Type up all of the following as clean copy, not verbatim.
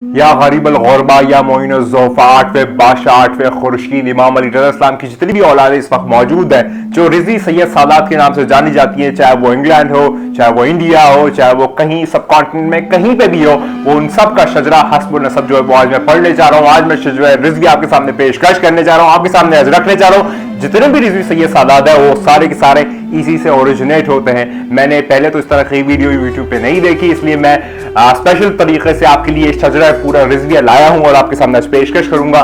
या गरीबल गौरबा या मोइन ज़ोफ़ा, आठवें बादशाह, आठवें खुर्शीद इमाम अली रज़ा इस्लाम की जितनी भी औलाद इस वक्त मौजूद है, जो रिज़वी सैयद सादात के नाम से जानी जाती है, चाहे वो इंग्लैंड हो, चाहे वो इंडिया हो, चाहे वो कहीं सब कॉन्टिनेंट में कहीं पे भी हो, वो उन सब का शजरा हस्ब नसब जो है वो आज मैं पढ़ने जा रहा हूँ। आज मैं शजरा रिज़वी आपके सामने पेशकश करने जा रहा हूँ, आपके सामने रखने जा रहा हूँ। जितने भी रिज़वी सैयद सादात है वो सारे के सारे इसी से ओरिजिनेट होते हैं। मैंने पहले तो इस तरह की वीडियो यूट्यूब पे नहीं देखी, इसलिए मैं स्पेशल तरीके से आपके लिए शजरा पूरा रिज़विया लाया हूं और आपके सामने पेशकश करूंगा।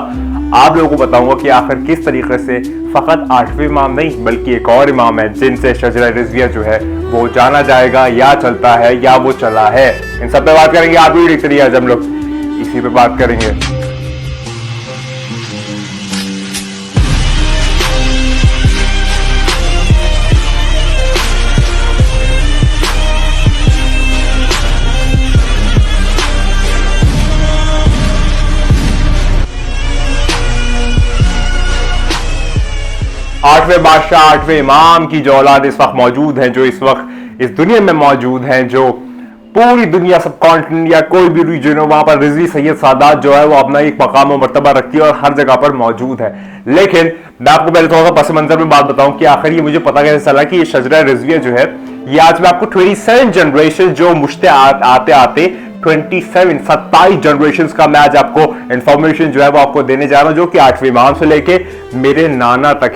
आप लोगों को बताऊंगा कि आखिर किस तरीके से फकत आठवें इमाम नहीं बल्कि एक और इमाम है जिनसे शजरा रिज़विया जो है वो जाना जाएगा, या चलता है या वो चला है। इन सब पे बात करेंगे। आप भी देखते रहिए, आज हम लोग इसी पे बात करेंगे। 8वें बादशाह, 8वें इमाम की जो औलाद इस वक्त मौजूद हैं, जो इस वक्त इस दुनिया में मौजूद हैं, जो पूरी दुनिया सब कॉन्टिनेंट या कोई भी रीजन हो वहां पर रिज़वी सैयद सादात जो है वो अपना एक मकाम और मर्तबा रखती है और हर जगह पर मौजूद है। लेकिन मैं आपको पहले थोड़ा सा पस मंजर में बात बताऊं कि आखिर ये मुझे पता कैसे चला कि ये शजरा रिज़विया जो है ये आज मैं आपको 27 जनरेशन जो मुश्ते आते आते 27 जनरेशन का मैं आज आपको इंफॉर्मेशन जो है वो आपको देने जा रहा हूं, जो कि 8वें इमाम से लेके मेरे नाना तक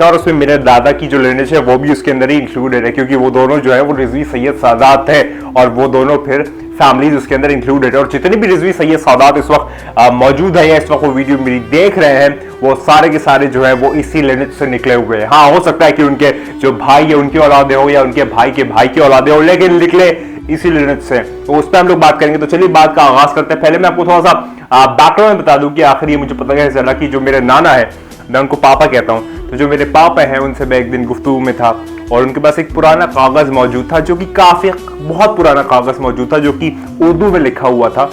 है और उसमें मेरे दादा की जो लिनेज है वो भी उसके अंदर ही इंक्लूडेड है, क्योंकि वो दोनों जो है वो रिज़वी सैयद सादात है और वो दोनों फिर फैमिलीज उसके अंदर इंक्लूडेड है। और जितने भी रिज़वी सैयद सादात इस वक्त मौजूद है या इस वक्त वो वीडियो मेरी देख रहे हैं, वो सारे के सारे जो है वो इसी लिनेज से निकले हुए हैं। हाँ, हो सकता है कि उनके जो भाई है उनकी औलादे हो या उनके भाई के भाई की औलादे हो, लेकिन निकले इसी लिनेज से। तो उस पर हम लोग बात करेंगे। तो चलिए बात का आगाज करते हैं। पहले मैं आपको थोड़ा सा बैकग्राउंड बता दूं कि आखिर ये मुझे पता कैसे चला कि जो मेरे नाना है, मैं उनको पापा कहता हूं, तो जो मेरे पापा हैं उनसे मैं एक दिन गुफ्तगू में था और उनके पास एक पुराना कागज मौजूद था, जो कि काफी बहुत पुराना कागज मौजूद था, जो कि उर्दू में लिखा हुआ था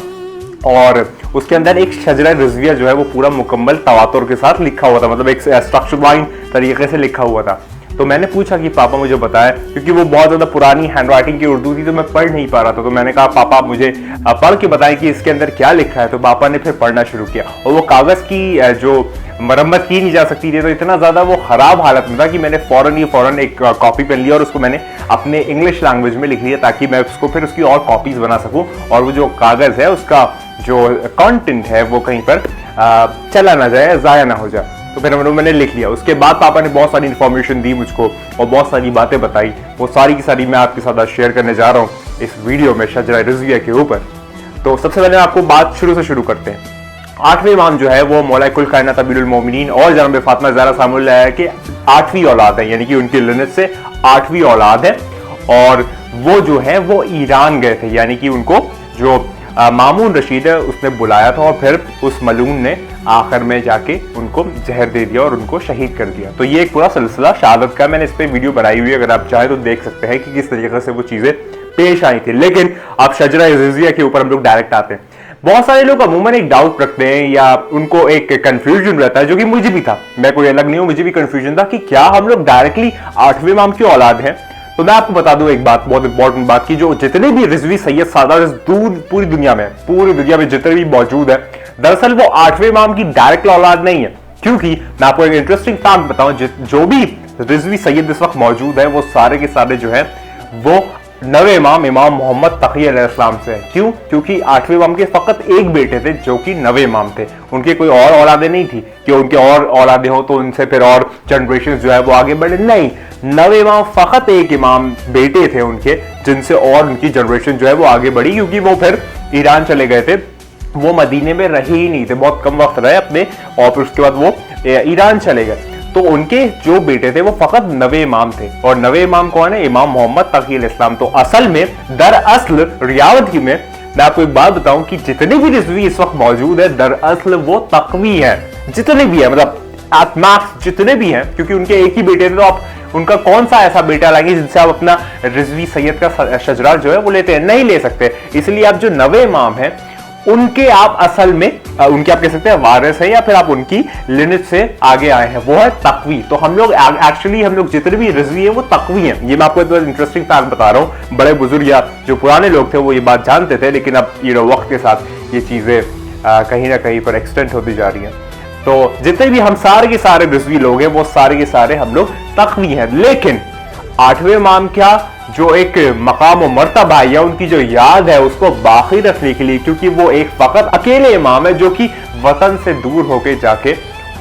और उसके अंदर एक शजरा रिज़विया जो है वो पूरा मुकम्मल तवातुर के साथ लिखा हुआ था, मतलब एक स्ट्रक्चरवाइज तरीके से लिखा हुआ था। तो मैंने पूछा कि पापा मुझे बताया, क्योंकि वो बहुत ज्यादा पुरानी हैंडराइटिंग की उर्दू थी तो मैं पढ़ नहीं पा रहा था। तो मैंने कहा पापा आप मुझे पढ़ के बताएं कि इसके अंदर क्या लिखा है। तो पापा ने फिर पढ़ना शुरू किया और वो कागज की जो मरम्मत की नहीं जा सकती थी, तो इतना ज्यादा वो खराब हालत में था कि मैंने फौरन एक कॉपी पेन लिया और उसको मैंने अपने इंग्लिश लैंग्वेज में लिख लिया, ताकि मैं उसको फिर उसकी और कॉपीज बना सकूं और वो जो कागज है उसका जो कंटेंट है वो कहीं पर चला ना जाए, जाया ना हो जाए। तो फिर मैंने लिख लिया। उसके बाद पापा ने बहुत सारी इंफॉर्मेशन दी मुझको और बहुत सारी बातें बताई, वो सारी की सारी मैं आपके साथ शेयर करने जा रहा हूँ इस वीडियो में शजरा रिज़विया के ऊपर। तो सबसे पहले आपको बात शुरू से शुरू करते हैं। 8वें इमाम जो है वो मौला कुल कायनात अमीरुल मोमिनीन और जनाब फातिमा ज़हरा सलामुल्लाह की 8वीं औलाद है, यानी कि उनकी लिनेज से 8वीं औलाद है। और वो जो है वो ईरान गए थे, यानी कि उनको जो मामून रशीद है उसने बुलाया था और फिर उस मलून ने आखिर में जाके उनको जहर दे दिया और उनको शहीद कर दिया। तो ये एक पूरा सिलसिला शहादत का मैंने इस पे वीडियो बनाई हुई है, अगर आप चाहें तो देख सकते हैं कि किस तरीके से वो चीजें पेश आई थी। लेकिन अब शजरा रिज़विया के ऊपर हम लोग डायरेक्ट आते हैं। बहुत सारे लोग अमूमन एक डाउट रखते हैं या उनको एक कंफ्यूजन रहता है, जो कि मुझे भी था, मैं कोई अलग नहीं हूं, मुझे भी कंफ्यूजन था कि क्या हम लोग डायरेक्टली 8वें इमाम की औलाद हैं। तो मैं आपको बता दूं एक बात, बहुत इंपॉर्टेंट बात, की जो जितने भी रिज़वी सैयद सादात पूरी दुनिया में जितने भी मौजूद है, दरअसल वो 8वें इमाम की डायरेक्ट औलाद नहीं है। क्योंकि मैं आपको एक इंटरेस्टिंग फैक्ट बताऊं, जो भी रिज़वी सैयद इस वक्त मौजूद है वो सारे के सारे जो है वो 9वें इमाम मोहम्मद तकी अलैहिस्सलाम से है। क्यों? क्योंकि 8वें इमाम के फकत एक बेटे थे जो कि 9वें इमाम थे, उनके कोई और औलादे नहीं थी कि उनके और औलादे हो तो उनसे फिर और जनरेशन जो है वो आगे बढ़े, नहीं। 9वें इमाम फकत एक इमाम बेटे थे उनके, जिनसे और उनकी जनरेशन जो है वो आगे बढ़ी, क्योंकि वो फिर ईरान चले गए थे, वो मदीने में रहे ही नहीं थे, बहुत कम वक्त रहे अपने, और फिर उसके बाद वो ईरान चले गए। तो उनके जो बेटे थे वो फकत 9वें इमाम थे। और 9वें इमाम कौन है? इमाम मोहम्मद तकी अलैहिस्सलाम। तो असल में दरअसल रियावत में मैं आपको एक बात बताऊं कि जितने भी रिज़वी इस वक्त मौजूद है दरअसल वो तकवी है, जितने भी है, मतलब आत्माक्स जितने भी हैं, क्योंकि उनके एक ही बेटे थे। तो आप उनका कौन सा ऐसा बेटा लाएंगे जिनसे आप अपना रिज़वी सैयद का शजरा जो है वो लेते हैं? नहीं ले सकते। इसलिए आप जो 9वें इमाम हैं उनके आप असल में उनके आप कह सकते हैं वारिस है, या फिर आप उनकी लिनेज से आगे आए हैं, वो है तकवी। तो हम लोग एक्चुअली हम लोग जितने भी रिज़वी हैं वो तकवी हैं। ये मैं आपको एक इंटरेस्टिंग फैक्ट बता रहा हूँ। बड़े बुजुर्ग या जो पुराने लोग थे वो ये बात जानते थे, लेकिन अब वक्त के साथ ये चीज़ें कहीं ना कहीं पर एक्सटेंड होती जा रही हैं। तो जितने भी हम सारे के सारे रिजवी लोग हैं वो सारे के सारे हम लोग तकवी हैं, लेकिन 8वें इमाम क्या जो एक मकाम व मर्तबा है या उनकी जो याद है उसको बाकी रखने के लिए, क्योंकि वो एक फकत अकेले इमाम है जो कि वतन से दूर होके जाके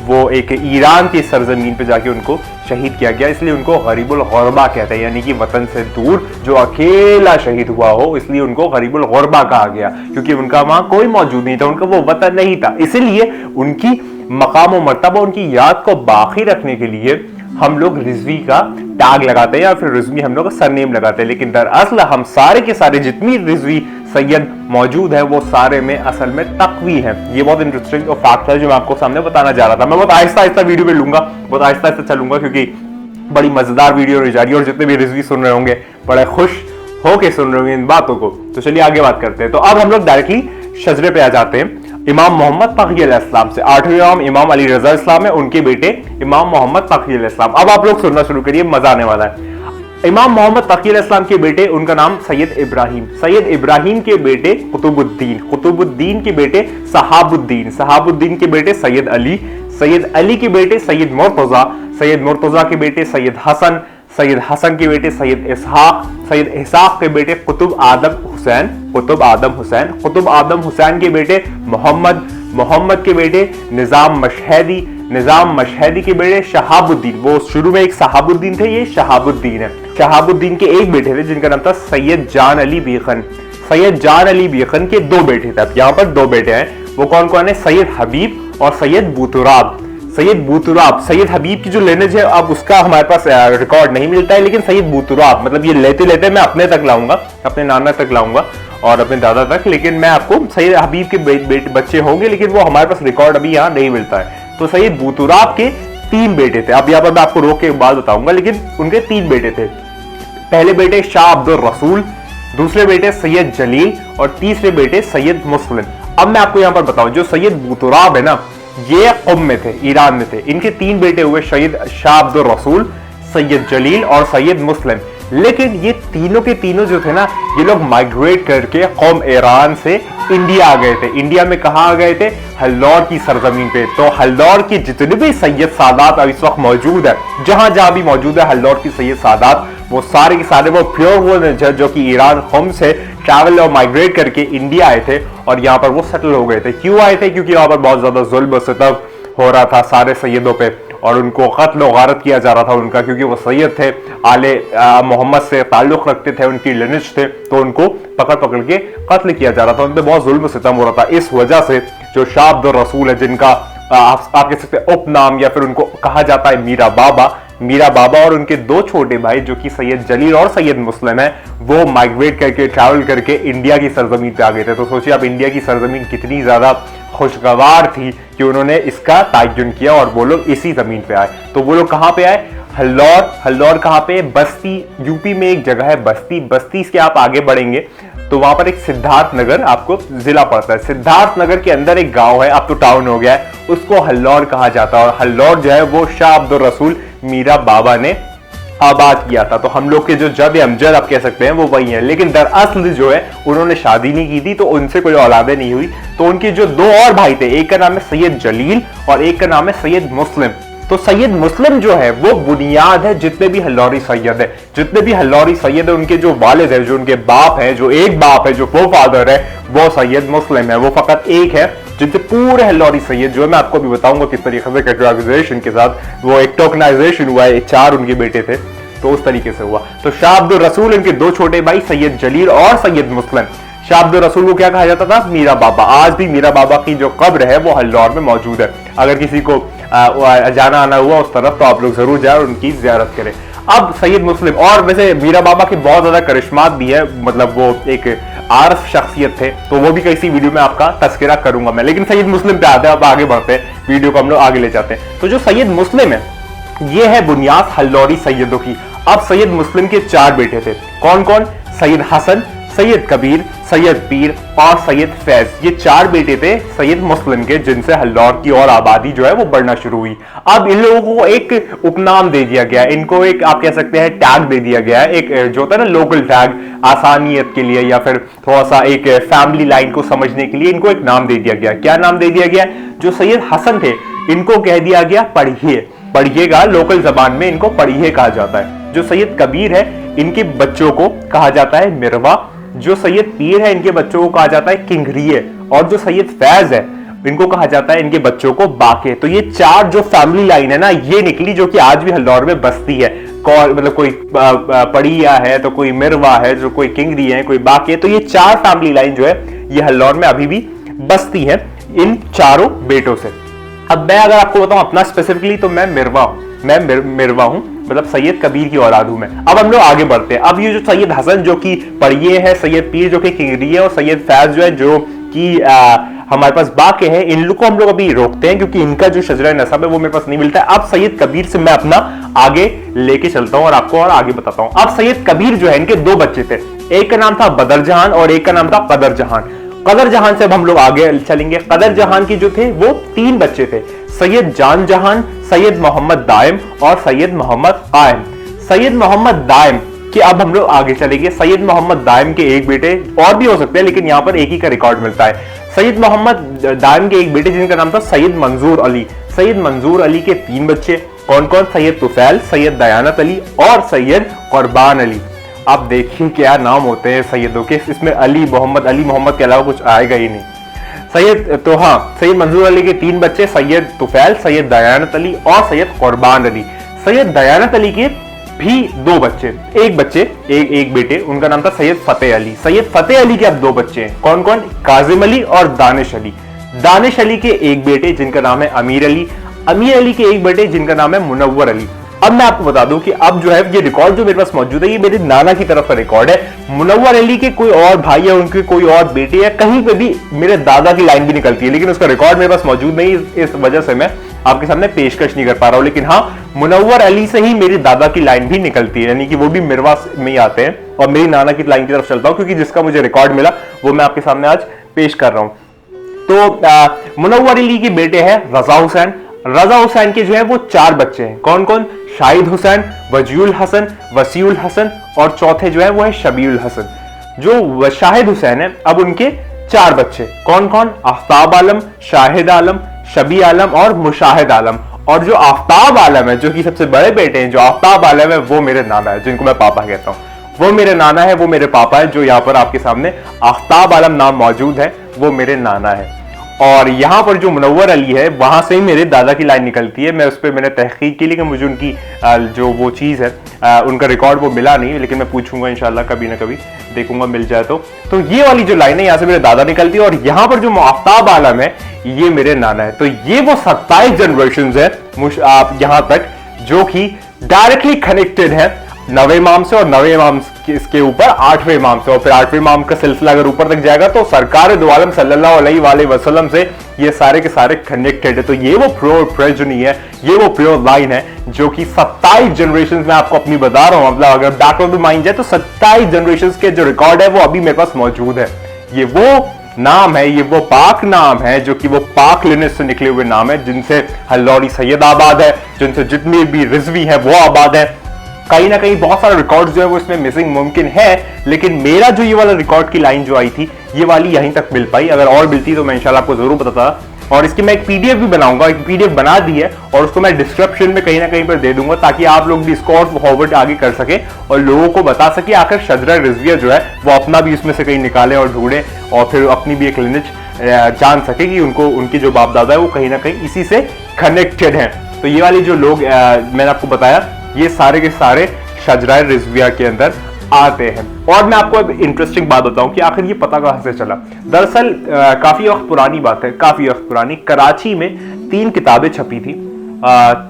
वो एक ईरान की सरजमीन पे जाके उनको शहीद किया गया, इसलिए उनको गरीबुल गुरबा कहते हैं, यानी कि वतन से दूर जो अकेला शहीद हुआ हो, इसलिए उनको गरीबुल गुरबा कहा गया, क्योंकि उनका वहां कोई मौजूद नहीं था, उनका वो वतन नहीं था। इसीलिए उनकी मकाम व मर्तबा, उनकी याद को बाकी रखने के लिए हम लोग रिजवी का टैग लगाते हैं या फिर रिजवी हम लोग का सरनेम लगाते हैं, लेकिन दरअसल हम सारे के सारे जितनी रिजवी सैयद मौजूद है वो सारे में असल में तकवी हैं। ये बहुत इंटरेस्टिंग फैक्ट है जो मैं आपको सामने बताना चाह रहा था। मैं बहुत आहिस्ता आहिस्ता वीडियो में लूंगा, बहुत आहिस्ता आहिस्ता चलूंगा, क्योंकि बड़ी मजेदार वीडियो होने जा रही है और जितने भी रिजवी सुन रहे होंगे बड़े खुश होके सुन रहे होंगे इन बातों को। तो चलिए आगे बात करते हैं। तो अब हम लोग डायरेक्टली शजरे पे आ जाते हैं। इमाम मोहम्मद तकी अलैहिस्सलाम से 8वें इमाम इमाम अली रजा इस्लाम है, उनके बेटे इमाम मोहम्मद तकी अलैहिस्सलाम। अब आप लोग सुनना शुरू करिए, मजा आने वाला है। इमाम मोहम्मद तकी अलैहिस्सलाम के बेटे, उनका नाम सैयद इब्राहिम, सैयद इब्राहिम के बेटे कुतुबुद्दीन, कुतुबुद्दीन के बेटे सहाबुद्दीन, सहाबुद्दीन के बेटे सैयद अली, सैयद अली के बेटे सैयद मुर्तजा, सैयद मुर्तजा के बेटे सैयद हसन, सैयद हसन के बेटे सैयद इसहाक, सैयद इसहाक के बेटे कुतुब आदम हुसैन, कुतुब आदम हुसैन, कुतुब आदम हुसैन के बेटे मोहम्मद, मोहम्मद के बेटे निजाम मशहदी, निजाम मशहदी के बेटे शहाबुद्दीन। वो शुरू में एक सहाबुद्दीन थे, ये शहाबुद्दीन है। शहाबुद्दीन के एक बेटे थे जिनका नाम था सैयद जान अली बेखन। सैयद जान अली बेखन के दो बेटे थे। अब यहाँ पर दो बेटे हैं, वो कौन कौन है? सैयद हबीब और सैयद बूतुराब। सैयद बूतुराब, सैयद हबीब की जो लिनेज है अब उसका हमारे पास रिकॉर्ड नहीं मिलता है, लेकिन सैयद बूतुराब मतलब ये लेते लेते मैं अपने तक लाऊंगा, अपने नाना तक लाऊंगा और अपने दादा तक, लेकिन मैं आपको सैयद हबीब के बच्चे होंगे, लेकिन वो हमारे पास रिकॉर्ड अभी यहाँ नहीं मिलता है। तो सैयद बूतुराब के 3 बेटे थे। अब यहाँ पर मैं आपको रोक के बाद बताऊंगा, लेकिन उनके 3 बेटे थे। पहले बेटे शाह अब्दुल रसूल, दूसरे बेटे सैयद जलील और तीसरे बेटे सैयद मुस्लिम। अब मैं आपको यहाँ पर बताऊं, जो सैयद बूतुराब है ना, ये क़ुम में थे, ईरान में थे। इनके 3 बेटे हुए सैयद शाह अब्दुल रसूल, सैयद जलील और सैयद मुस्लिम। लेकिन ये तीनों के तीनों जो थे ना, ये लोग माइग्रेट करके कौम ईरान से इंडिया आ गए थे। इंडिया में कहाँ आ गए थे? हल्दौर की सरजमीन पे। तो हल्दौर के जितने भी सैयद सादात अब इस वक्त मौजूद है, जहां जहां भी मौजूद है हल्दौर की सैयद सादात, वो सारे के सारे वो प्योर वो जो कि ईरान कौम से ट्रैवल और माइग्रेट करके इंडिया आए थे और यहाँ पर वो सेटल हो गए थे। क्यों आए थे? क्योंकि यहाँ पर बहुत ज्यादा जुल्म सितम हो रहा था सारे सैयदों पे और उनको कत्ल और गारत किया जा रहा था उनका, क्योंकि वो सैयद थे, आले मोहम्मद से ताल्लुक रखते थे, उनकी लिनेज थे, तो उनको पकड़ पकड़ के कत्ल किया जा रहा था, उन पर बहुत जुल्म सितम हो रहा था। इस वजह से जो शाह अब्दुल रसूल है, जिनका आप कह सकते हैं उपनाम या फिर उनको कहा जाता है मीरा बाबा, मीरा बाबा और उनके 2 छोटे भाई जो कि सैयद जलील और सैयद मुस्लिम है, वो माइग्रेट करके ट्रैवल करके इंडिया की सरजमीन पे आ गए थे। तो सोचिए आप इंडिया की सरजमीन कितनी ज्यादा खुशगवार थी कि उन्होंने इसका तयन किया और वो लोग इसी जमीन पे आए। तो वो लोग कहाँ पे आए? हल्दौर। हल्दौर कहाँ पे? बस्ती, यूपी में एक जगह है बस्ती। बस्ती से आप आगे बढ़ेंगे तो वहां पर एक सिद्धार्थ नगर आपको जिला पड़ता है। सिद्धार्थ नगर के अंदर एक गांव है, अब तो टाउन हो गया है, उसको हल्दौर कहा जाता है। और हल्दौर जो है वो शाह अब्दुल रसूल मीरा बाबा ने आबाद किया था। तो हम लोग के जो जद अमजद आप कह सकते हैं वो वही है, लेकिन दरअसल जो है उन्होंने शादी नहीं की थी, तो उनसे कोई औलादे नहीं हुई। तो उनके जो 2 और भाई थे, एक का नाम है सैयद जलील और एक का नाम है सैयद मुस्लिम। तो सैयद मुस्लिम जो है वो बुनियाद है जितने भी हल्दौरी सैयद है। जितने भी हल्दौरी सैयद है उनके जो वालिद है, जो उनके बाप है, जो एक बाप है, जो वो फादर है, वो सैयद मुस्लिम है। वो फकत एक है जिनसे पूरे हल्दौरी सैयद जो है, मैं आपको भी बताऊंगा किस तरीके से कैटेगराइजेशन के साथ वो एक टोकनाइजेशन हुआ है। 4 उनके बेटे थे, तो उस तरीके से हुआ। तो शाह अब्दुल रसूल, इनके 2 छोटे भाई सैयद जलील और सैयद मुस्लिम। शाह अब्दुल रसूल को क्या कहा जाता था? मीरा बाबा। आज भी मीरा बाबा की जो कब्र है वो हल्दौर में मौजूद है। अगर किसी को जाना आना हुआ उस तरफ तो आप लोग जरूर जाए और उनकी जियारत करें। अब सैयद मुस्लिम, और वैसे मीरा बाबा के बहुत ज्यादा करिश्मात भी है, मतलब वो एक आरफ शख्सियत थे, तो वो भी किसी वीडियो में आपका तस्करा करूंगा मैं। लेकिन सैयद मुस्लिम पे आते हैं, अब आगे बढ़ते हैं, वीडियो को हम लोग आगे ले जाते हैं। तो जो सैयद मुस्लिम है ये है बुनियाद हल्दौरी सैयदों की। अब सैयद मुस्लिम के 4 बेटे थे। कौन कौन? सैयद हसन, सैयद कबीर, सैयद पीर और सैयद फैज, ये 4 बेटे थे सैयद मुस्लिम के, जिनसे हल्लौर की और आबादी जो है वो बढ़ना शुरू हुई। अब इन लोगों को एक उपनाम दे दिया गया, इनको एक आप कह सकते हैं टैग दे दिया गया, एक जो होता है ना लोकल टैग, आसानियत के लिए या फिर थोड़ा सा एक फैमिली लाइन को समझने के लिए इनको एक नाम दे दिया गया। क्या नाम दे दिया गया? जो सैयद हसन थे इनको कह दिया गया पढ़िए, पढ़िएगा, लोकल जबान में इनको पढ़िए कहा जाता है। जो सैयद कबीर है इनके बच्चों को कहा जाता है मिरवा, जो सैयद पीर है इनके बच्चों को कहा जाता है किंगरिए, और जो सैयद फैज है इनको कहा जाता है इनके बच्चों को बाके। तो ये 4 जो फैमिली लाइन है ना ये निकली, जो कि आज भी हल्दौर में बसती है। मतलब कोई पड़िया है तो कोई मिरवा है, जो कोई किंगरी है, कोई बाके। तो ये 4 फैमिली लाइन जो है ये हल्दौर में अभी भी बसती है इन चारों बेटों से। अब मैं अगर आपको बताऊं अपना स्पेसिफिकली, तो मैं मिरवा हूं, मैं मिरवा हूं, मतलब सैयद कबीर की औलाद हूं मैं। अब हम लोग आगे बढ़ते हैं। अब ये जो सैयद हसन जो कि पढ़िए है, सैयद पीर जो कि किंगरी है, और सैयद फैज जो है जो कि हमारे पास बाके हैं, इन लोग को हम लोग अभी रोकते हैं क्योंकि इनका जो शजरा नसब है वो मेरे पास नहीं मिलता है। अब सैयद कबीर से मैं अपना आगे लेके चलता हूं और आपको और आगे बताता हूं। अब सैयद कबीर जो है इनके 2 बच्चे थे, एक का नाम था बदर जहान और एक का नाम था कदर जहान। कदर जहान से अब हम लोग आगे चलेंगे। कदर जहान की जो थे वो 3 बच्चे थे, सैयद जान जहान, सैयद मोहम्मद दाइम और सैयद मोहम्मद कायम। सैयद मोहम्मद दाइम कि अब हम लोग आगे चलेंगे। सैयद मोहम्मद दाइम के एक बेटे और भी हो सकते हैं, लेकिन यहां पर एक ही का रिकॉर्ड मिलता है। सैयद मोहम्मद दाइम के एक बेटे जिनका नाम था सैयद मंजूर अली। सैयद मंजूर अली के 3 बच्चे, कौन कौन? सैयद तुफैल, सैयद दयानत अली और सैयद कुर्बान अली। आप देखिए क्या नाम होते हैं सैयदों के, इसमें अली मोहम्मद के अलावा कुछ आएगा ही नहीं। सैयद मंजूर अली के 3 बच्चे, सैयद तुफैल, सैयद दयानत अली और सैयद कुर्बान अली। सैयद दयानत अली के भी 2 बच्चे, एक बेटे, उनका नाम था सैयद फतेह अली। सैयद फतेह अली के अब 2 बच्चे हैं, कौन कौन? काजिम अली और दानिश अली। दानिश अली के एक बेटे जिनका नाम है अमीर अली के एक बेटे जिनका नाम है मुनव्वर अली। अब मैं आपको बता दूं कि अब जो है ये रिकॉर्ड जो मेरे पास मौजूद है ये मेरे नाना की तरफ का रिकॉर्ड है। मुनव्वर अली के कोई और भाई या उनके कोई और बेटे या कहीं पे भी मेरे दादा की लाइन भी निकलती है, लेकिन उसका रिकॉर्ड मेरे पास मौजूद नहीं, इस वजह से मैं आपके सामने पेशकश नहीं कर पा रहा हूं। लेकिन हाँ, मुनव्वर अली से ही मेरी दादा की लाइन भी निकलती है, यानी कि वो भी मिरवा में ही आते हैं और मेरी नाना की लाइन की तरफ चलता हूं, क्योंकि जिसका मुझे रिकॉर्ड मिला वो मैं आपके सामने आज पेश कर रहा हूं। तो मुनव्वर अली के बेटे हैं रजा हुसैन। रजा हुसैन के जो है वो 4 बच्चे हैं, कौन कौन? शाहिद हुसैन, वजीउल हसन, वसीउल हसन और चौथे जो है वो है शबीउल हसन। जो शाहिद हुसैन है अब उनके 4 बच्चे, कौन कौन? आफ्ताब आलम, शाहिद आलम, शबी आलम और मुशाहिद आलम। और जो आफ्ताब आलम है, जो कि सबसे बड़े बेटे हैं, जो आफ्ताब आलम है वो मेरे नाना है, जिनको मैं पापा कहता हूं। वो मेरे नाना है, वो मेरे पापा है। जो यहाँ पर आपके सामने आफ्ताब आलम नाम मौजूद है वो मेरे नाना है। और यहां पर जो मुनव्वर अली है वहां से ही मेरे दादा की लाइन निकलती है। मैं उस पर मैंने तहकीक की, लेकिन मुझे उनकी जो वो चीज़ है उनका रिकॉर्ड वो मिला नहीं, लेकिन मैं पूछूंगा इंशाल्लाह, कभी ना कभी देखूंगा मिल जाए तो ये वाली जो लाइन है यहाँ से मेरे दादा निकलती है, और यहाँ पर जो आफ्ताब आलम है ये मेरे नाना है। तो ये वो 27 जनरेशन है आप यहाँ तक जो कि डायरेक्टली कनेक्टेड है 9वें इमाम से, और 9वें इमाम इसके ऊपर 8वें इमाम से, और फिर 8वें इमाम का सिलसिला अगर ऊपर तक जाएगा तो सरकार दो आलम सल्लल्लाहु अलैहि वसल्लम से ये सारे के सारे कनेक्टेड है। तो ये वो प्योर प्रेजनी है, ये वो प्योर लाइन है जो कि 27 जनरेशन में आपको अपनी बता रहा हूं। मतलब अगर बैक ऑफ द माइंड जाए तो 27 जनरेशन के जो रिकॉर्ड है वो अभी मेरे पास मौजूद है। ये वो नाम है, ये वो पाक नाम है जो कि वो पाक लिनेज से निकले हुए नाम है, जिनसे हल्लौरी सैयद आबाद है, जिनसे जितने भी रिजवी है वो आबाद है। कहीं ना कहीं बहुत सारे रिकॉर्ड जो है वो इसमें मिसिंग मुमकिन है, लेकिन मेरा जो ये वाला रिकॉर्ड की लाइन जो आई थी ये वाली यहीं तक मिल पाई। अगर और मिलती तो मैं इंशाल्लाह आपको जरूर बताता, और इसकी मैं एक पीडीएफ भी बनाऊंगा, एक पीडीएफ बना दी है और उसको मैं डिस्क्रिप्शन में कहीं ना कहीं पर दे दूंगा, ताकि आप लोग भी इसको और फॉरवर्ड आगे कर सके और लोगों को बता सके आखिर शजरा रिजविया जो है वो अपना भी इसमें से कहीं निकालें और ढूंढें, और फिर अपनी भी एक लिनेज जान सके कि उनको उनकी जो बाप दादा है वो कहीं ना कहीं इसी से कनेक्टेड है। तो ये वाली जो लोग मैंने आपको बताया ये सारे के सारे शजराए रिजविया के अंदर आते हैं। और मैं आपको अब इंटरेस्टिंग बात बताऊं कि आखिर ये पता कहां से चला। दरअसल काफी वक्त पुरानी बात है, काफी वक्त पुरानी, कराची में 3 किताबें छपी थी।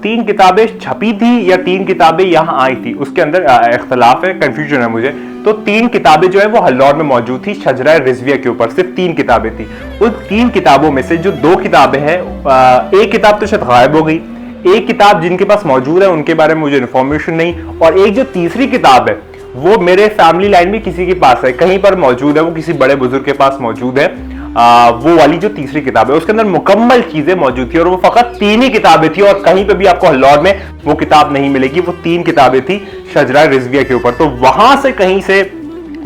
3 किताबें छपी थी या 3 किताबें यहाँ आई थी, उसके अंदर इख्तलाफ है, कंफ्यूजन है मुझे। तो 3 किताबें जो है वो हल्लौर में मौजूद थी शजराए रिजविया के ऊपर, सिर्फ 3 किताबें थी। उन 3 किताबों में से जो 2 किताबें हैं, एक किताब तो शायद गायब हो गई, एक किताब जिनके पास मौजूद है उनके बारे में मुझे इंफॉर्मेशन नहीं, और एक जो तीसरी किताब है वो मेरे फैमिली लाइन में किसी के पास है, कहीं पर मौजूद है, वो किसी बड़े बुजुर्ग के पास मौजूद है। वो वाली जो तीसरी किताब है उसके अंदर मुकम्मल चीजें मौजूद थी और वो फकत 3 ही किताबें थी और कहीं पे भी आपको लाहौर में वो किताब नहीं मिलेगी। वो 3 किताबें थी शजरा रिजविया के ऊपर। तो वहां से कहीं से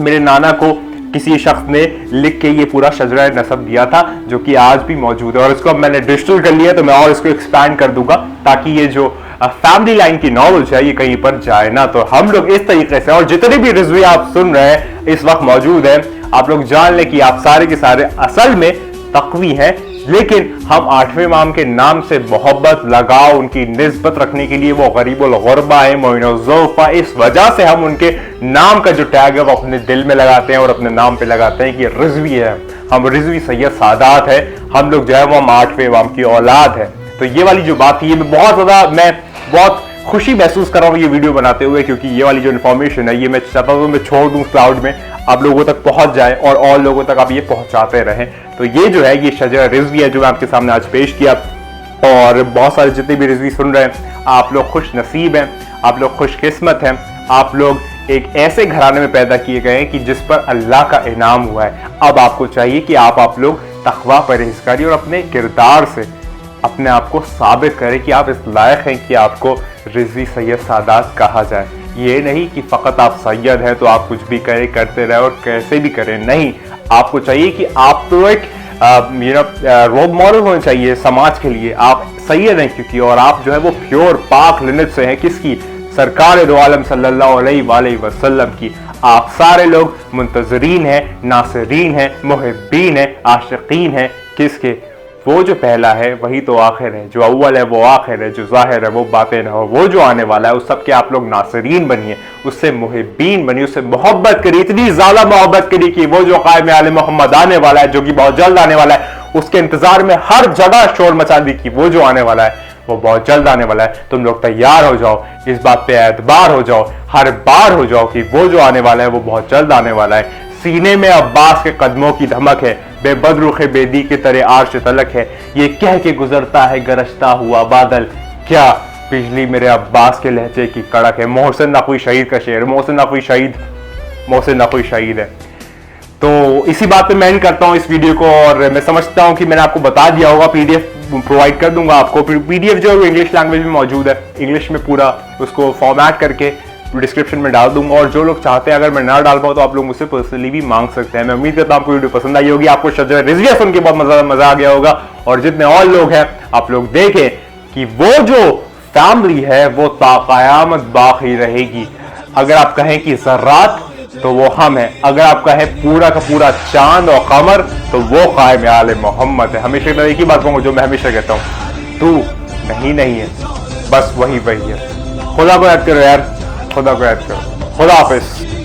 मेरे नाना को किसी शख्स ने लिख के ये पूरा शजरा नसब दिया था, जो कि आज भी मौजूद है। और इसको अब मैंने डिजिटल कर लिया, तो मैं और इसको एक्सपैंड कर दूंगा ताकि ये जो फैमिली लाइन की नॉलेज है ये कहीं पर जाए ना। तो हम लोग इस तरीके से, और जितने भी रिजवी आप सुन रहे हैं इस वक्त मौजूद है, आप लोग जान लें कि आप सारे के सारे असल में तकवी हैं, लेकिन हम 8वें इमाम के नाम से मोहब्बत, लगाव, उनकी निस्बत रखने के लिए वो गरीबुल गुरबा है, मोइनुज़्ज़ौफ़ा, इस वजह से हम उनके नाम का जो टैग है वो अपने दिल में लगाते हैं और अपने नाम पे लगाते हैं कि रिजवी है, हम रिजवी सैयद सादात है, हम लोग जो है वो हम 8वें इमाम की औलाद है। तो ये वाली जो बात थी, ये मैं बहुत खुशी महसूस कर रहा हूँ ये वीडियो बनाते हुए, क्योंकि ये वाली जो इन्फॉर्मेशन है ये मैं चाहता हूँ मैं छोड़ दूँ क्लाउड में, आप लोगों तक पहुंच जाए और लोगों तक आप ये पहुंचाते रहें। तो ये जो है ये शजरा रिजवी है जो मैं आपके सामने आज पेश किया। और बहुत सारे जितने भी रिजवी सुन रहे हैं, आप लोग खुश नसीब हैं, आप लोग खुशकिस्मत हैं, आप लोग एक ऐसे घराने में पैदा किए गए हैं कि जिस पर अल्लाह का इनाम हुआ है। अब आपको चाहिए कि आप लोग तकवा, परहेजगारी और अपने किरदार से अपने आप को साबित करें कि आप इस लायक हैं कि आपको रिजवी सैयद सादात कहा जाए। ये नहीं कि फकत आप सैयद हैं तो आप कुछ भी करें, करते रहे और कैसे भी करें, नहीं। आपको चाहिए कि आप तो एक रोल मॉडल होने चाहिए समाज के लिए। आप सैयद हैं क्योंकि, और आप जो है वो प्योर पाक लिनत से हैं, किसकी? सरकार दो आलम सल्लल्लाहु अलैहि वसल्लम की। आप सारे लोग मुंतजरीन हैं, नासरीन हैं, मुहिब्बीन हैं, आशिकीन हैं। किसके? वो जो पहला है वही तो आखिर है, जो अव्वल है वो आखिर है, जो जाहिर है वो बातिन है, और वो जो आने वाला है उस सब के आप लोग नासरीन बनिए, उससे मुहिब्बीन बनिए, उससे मोहब्बत करिए, इतनी ज्यादा मोहब्बत करिए कि वो जो कायम आले मोहम्मद आने वाला है, जो कि बहुत जल्द आने वाला है, उसके इंतजार में हर जगह शोर मचा दी कि वो जो आने वाला है वो बहुत जल्द आने वाला है। तुम लोग तैयार हो जाओ, इस बात पे एतबार हो जाओ, हर बार हो जाओ कि वो जो आने वाला है वो बहुत जल्द आने वाला है। सीने में अब्बास के कदमों की धमक है, बेबदरुखे बेदी के तरह आर्श तलक है, ये कह के गुजरता है गरजता हुआ बादल, क्या बिजली मेरे अब्बास के लहजे की कड़क है। मोहसिन नकवी शहीद का शेर, मोहसिन नकवी शहीद है। तो इसी बात पे मैं एंड करता हूँ इस वीडियो को, और मैं समझता हूँ कि मैंने आपको बता दिया होगा। पीडीएफ प्रोवाइड कर दूंगा आपको, पीडीएफ जो है वो इंग्लिश लैंग्वेज में मौजूद है, इंग्लिश में पूरा उसको फॉर्मेट करके डिस्क्रिप्शन में डाल दूंगा। और जो लोग चाहते हैं अगर मैं ना डाल पाऊँ तो आप लोग मुझसे पर्सनली भी मांग सकते हैं। मैं उम्मीद करता हूँ आपको वीडियो पसंद आई होगी, आपको शजरा रिजविया सुन के बहुत मजा आ गया होगा। और जितने और लोग हैं आप लोग देखें कि वो जो फैमिली है वो ताक़यामत बाकी रहेगी। अगर आप कहें कि ज़र्रात तो वो हम हैं, अगर आप कहें पूरा का पूरा चांद और कमर तो वो कायम आले मोहम्मद है। हमेशा मैं एक ही बात कहूँगा जो मैं हमेशा कहता हूँ, तू नहीं है, बस वही है। खुदा को याद करो यार, खुदा को याद करो। खुदा हाफिज।